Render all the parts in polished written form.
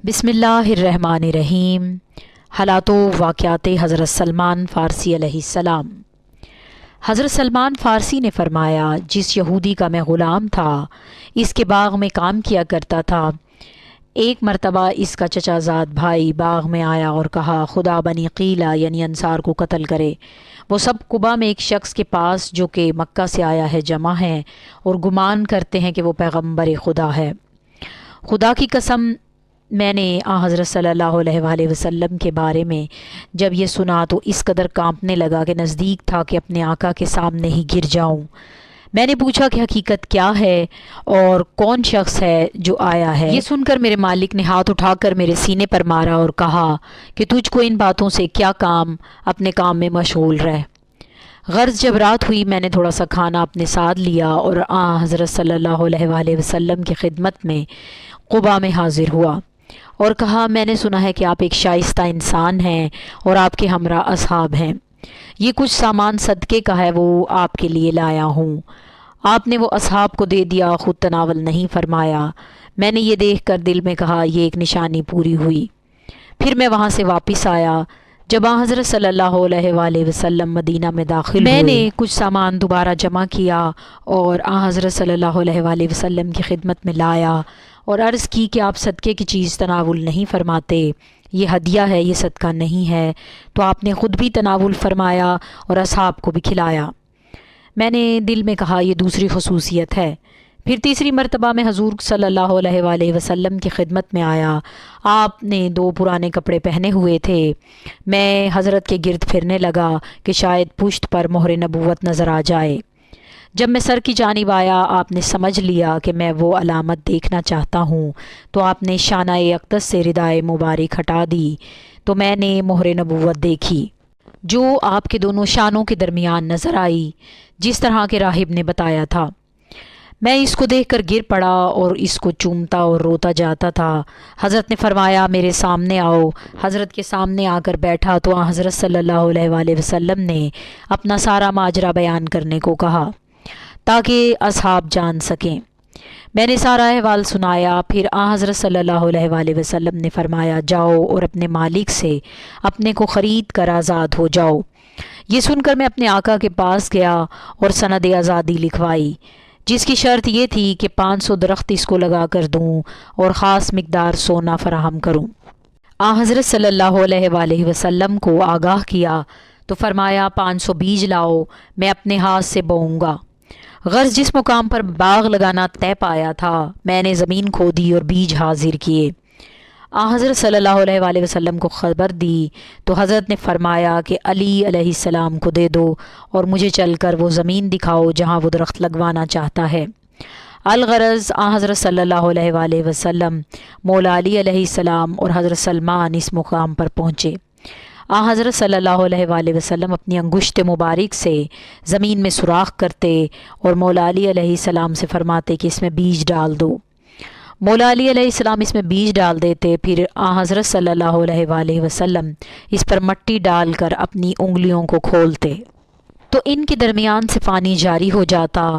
بسم اللہ الرحمن الرحیم۔ حالات و واقعات حضرت سلمان فارسی علیہ السلام۔ حضرت سلمان فارسی نے فرمایا، جس یہودی کا میں غلام تھا اس کے باغ میں کام کیا کرتا تھا، ایک مرتبہ اس کا چچا زاد بھائی باغ میں آیا اور کہا، خدا بنی قیلہ یعنی انصار کو قتل کرے۔ وہ سب قبا میں ایک شخص کے پاس جو کہ مکہ سے آیا ہے جمع ہیں اور گمان کرتے ہیں کہ وہ پیغمبر خدا ہے۔ خدا کی قسم، میں نے حضرت صلی اللہ علیہ وآلہ وسلم کے بارے میں جب یہ سنا تو اس قدر کانپنے لگا کہ نزدیک تھا کہ اپنے آقا کے سامنے ہی گر جاؤں۔ میں نے پوچھا کہ حقیقت کیا ہے اور کون شخص ہے جو آیا ہے؟ یہ سن کر میرے مالک نے ہاتھ اٹھا کر میرے سینے پر مارا اور کہا کہ تجھ کو ان باتوں سے کیا کام، اپنے کام میں مشغول رہ۔ غرض جب رات ہوئی میں نے تھوڑا سا کھانا اپنے ساتھ لیا اور حضرت صلی اللہ علیہ وآلہ وسلم کی خدمت میں قبا میں حاضر ہوا اور کہا، میں نے سنا ہے کہ آپ ایک شائستہ انسان ہیں اور آپ کے ہمراہ اصحاب ہیں۔ یہ کچھ سامان صدقے کا ہے، وہ آپ کے لیے لایا ہوں۔ آپ نے وہ اصحاب کو دے دیا، خود تناول نہیں فرمایا۔ میں نے یہ دیکھ کر دل میں کہا، یہ ایک نشانی پوری ہوئی۔ پھر میں وہاں سے واپس آیا۔ جب حضرت صلی اللہ علیہ وآلہ وسلم مدینہ میں داخل ہوئے، میں نے کچھ سامان دوبارہ جمع کیا اور حضرت صلی اللہ علیہ وآلہ وسلم کی خدمت میں لایا اور عرض کی کہ آپ صدقے کی چیز تناول نہیں فرماتے، یہ ہدیہ ہے، یہ صدقہ نہیں ہے۔ تو آپ نے خود بھی تناول فرمایا اور اصحاب کو بھی کھلایا۔ میں نے دل میں کہا، یہ دوسری خصوصیت ہے۔ پھر تیسری مرتبہ میں حضور صلی اللہ علیہ وآلہ وسلم کی خدمت میں آیا۔ آپ نے 2 پرانے کپڑے پہنے ہوئے تھے۔ میں حضرت کے گرد پھرنے لگا کہ شاید پشت پر مہر نبوت نظر آ جائے۔ جب میں سر کی جانب آیا، آپ نے سمجھ لیا کہ میں وہ علامت دیکھنا چاہتا ہوں، تو آپ نے شانہ اقدس سے ردائے مبارک ہٹا دی تو میں نے مہر نبوت دیکھی جو آپ کے دونوں شانوں کے درمیان نظر آئی، جس طرح کے راہب نے بتایا تھا۔ میں اس کو دیکھ کر گر پڑا اور اس کو چومتا اور روتا جاتا تھا۔ حضرت نے فرمایا، میرے سامنے آؤ۔ حضرت کے سامنے آ کر بیٹھا تو حضرت صلی اللہ علیہ وآلہ وسلم نے اپنا سارا ماجرا بیان کرنے کو کہا تاکہ اصحاب جان سکیں۔ میں نے سارا احوال سنایا۔ پھر حضرت صلی اللہ علیہ وآلہ وسلم نے فرمایا، جاؤ اور اپنے مالک سے اپنے کو خرید کر آزاد ہو جاؤ۔ یہ سن کر میں اپنے آقا کے پاس گیا اور سند آزادی لکھوائی، جس کی شرط یہ تھی کہ 500 درخت اس کو لگا کر دوں اور خاص مقدار سونا فراہم کروں۔ حضرت صلی اللہ علیہ وآلہ وسلم کو آگاہ کیا تو فرمایا، 500 بیج لاؤ، میں اپنے ہاتھ سے بوؤں گا۔ غرض جس مقام پر باغ لگانا طے پایا تھا، میں نے زمین کھودی اور بیج حاضر کیے۔ حضرت صلی اللہ علیہ وآلہ وسلم کو خبر دی تو حضرت نے فرمایا کہ علی علیہ السلام کو دے دو اور مجھے چل کر وہ زمین دکھاؤ جہاں وہ درخت لگوانا چاہتا ہے۔ الغرض حضرت صلی اللہ علیہ وآلہ وسلم، مولا علی علیہ السلام اور حضرت سلمان اس مقام پر پہنچے۔ حضرت صلی اللہ علیہ وآلہ وسلم اپنی انگشت مبارک سے زمین میں سوراخ کرتے اور مولا علی علیہ السلام سے فرماتے کہ اس میں بیج ڈال دو۔ مولا علی علیہ السلام اس میں بیج ڈال دیتے، پھر حضرت صلی اللہ علیہ وآلہ وسلم اس پر مٹی ڈال کر اپنی انگلیوں کو کھولتے تو ان کے درمیان سے پانی جاری ہو جاتا۔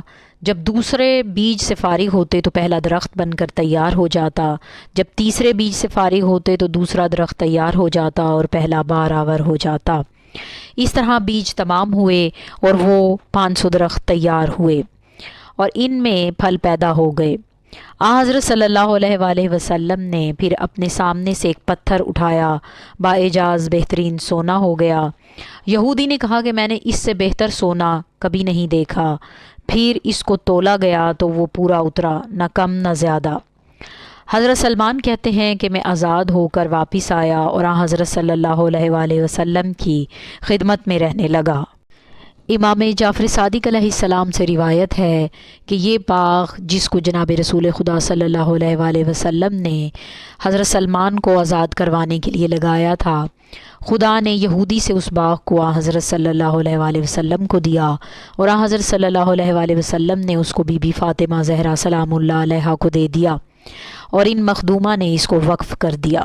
جب دوسرے بیج سے فارغ ہوتے تو پہلا درخت بن کر تیار ہو جاتا، جب تیسرے بیج سے فارغ ہوتے تو دوسرا درخت تیار ہو جاتا اور پہلا بار آور ہو جاتا۔ اس طرح بیج تمام ہوئے اور وہ 500 درخت تیار ہوئے اور ان میں پھل پیدا ہو گئے۔ حضرت صلی اللہ علیہ وآلہ وسلم نے پھر اپنے سامنے سے ایک پتھر اٹھایا، باعجاز بہترین سونا ہو گیا۔ یہودی نے کہا کہ میں نے اس سے بہتر سونا کبھی نہیں دیکھا۔ پھر اس کو تولا گیا تو وہ پورا اترا، نہ کم نہ زیادہ۔ حضرت سلمان کہتے ہیں کہ میں آزاد ہو کر واپس آیا اور حضرت صلی اللہ علیہ وآلہ وسلم کی خدمت میں رہنے لگا۔ امام جعفر صادق علیہ السلام سے روایت ہے کہ یہ باغ جس کو جناب رسول خدا صلی اللہ علیہ وآلہ وسلم نے حضرت سلمان کو آزاد کروانے کے لیے لگایا تھا، خدا نے یہودی سے اس باغ کو حضرت صلی اللہ علیہ وآلہ وسلم کو دیا اور حضرت صلی اللہ علیہ وآلہ وسلم نے اس کو بی بی فاطمہ زہرا سلام اللہ علیہا کو دے دیا اور ان مخدومہ نے اس کو وقف کر دیا۔